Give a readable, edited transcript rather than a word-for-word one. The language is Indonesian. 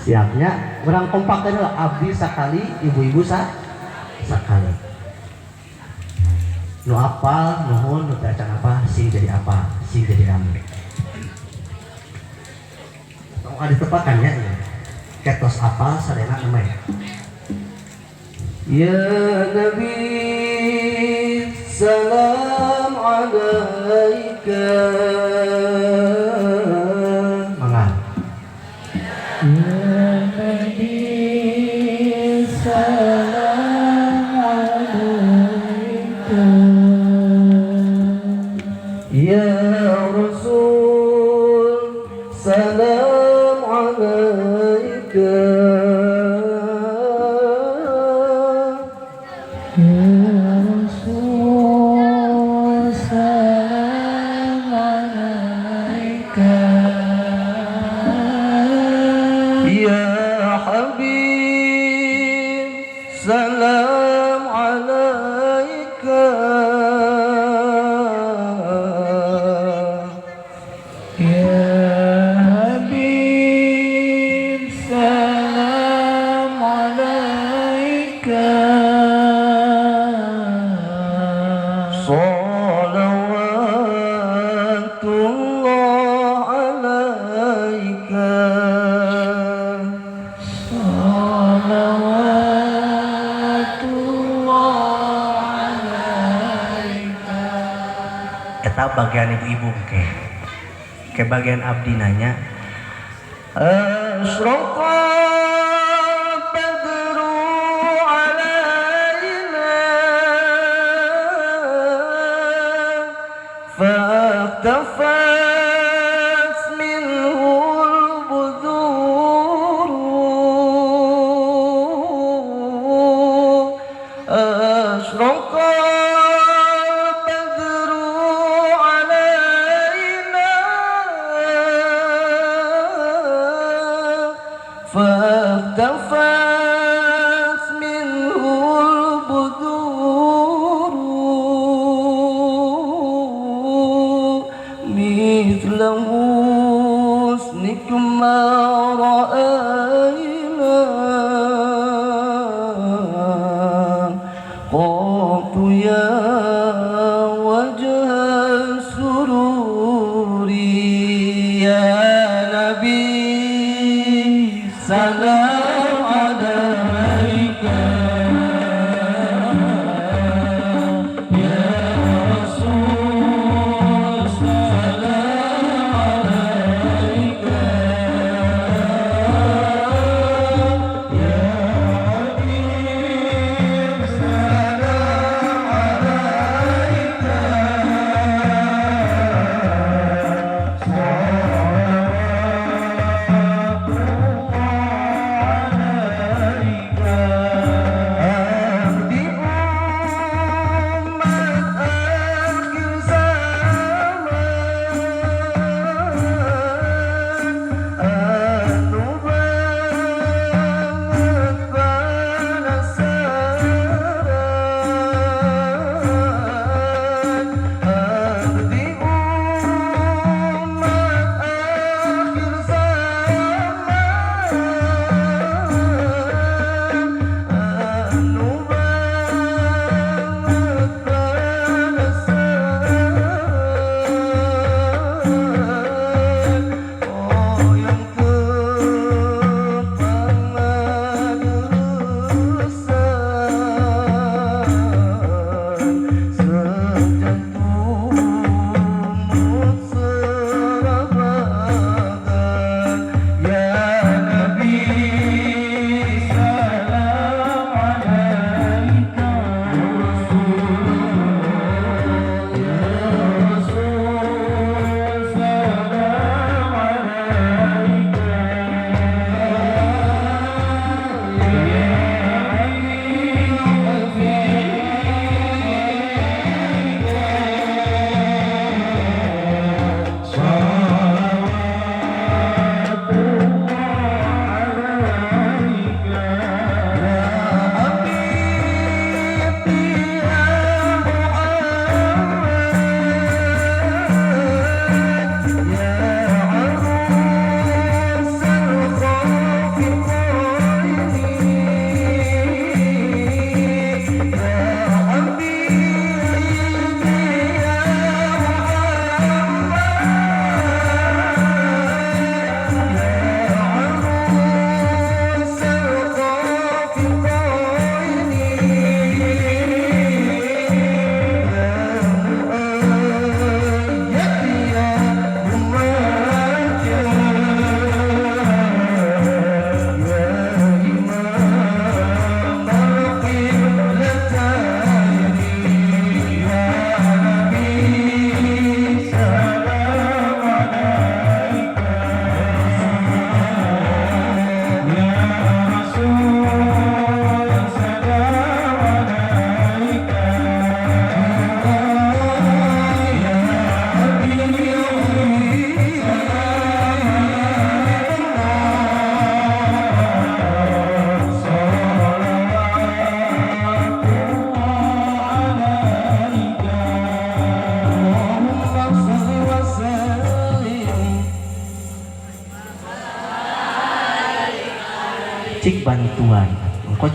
Siapnya orang kompak adalah abdi sakali ibu-ibu sakali nu apal nuhun nu teu acan apa sing jadi apa sing jadi rame tong ada tepakan ya ketos apal sadena namanya ya Nabi salam alaika mangga ya Rasul salam alaika ya Rasul salam alaika ya Habib salam alaika bagian ibu-ibu ke bagian abdi nanya asraqat badru alaina faktafat minhul buduru asraqat فاختفت منه البذور مثل حسنك ما رأينا قلت يا وجه السرور يا نبي salam alaika ya Rasul salam alaika ya Habib salam alaika salawatullah cik bantuan engko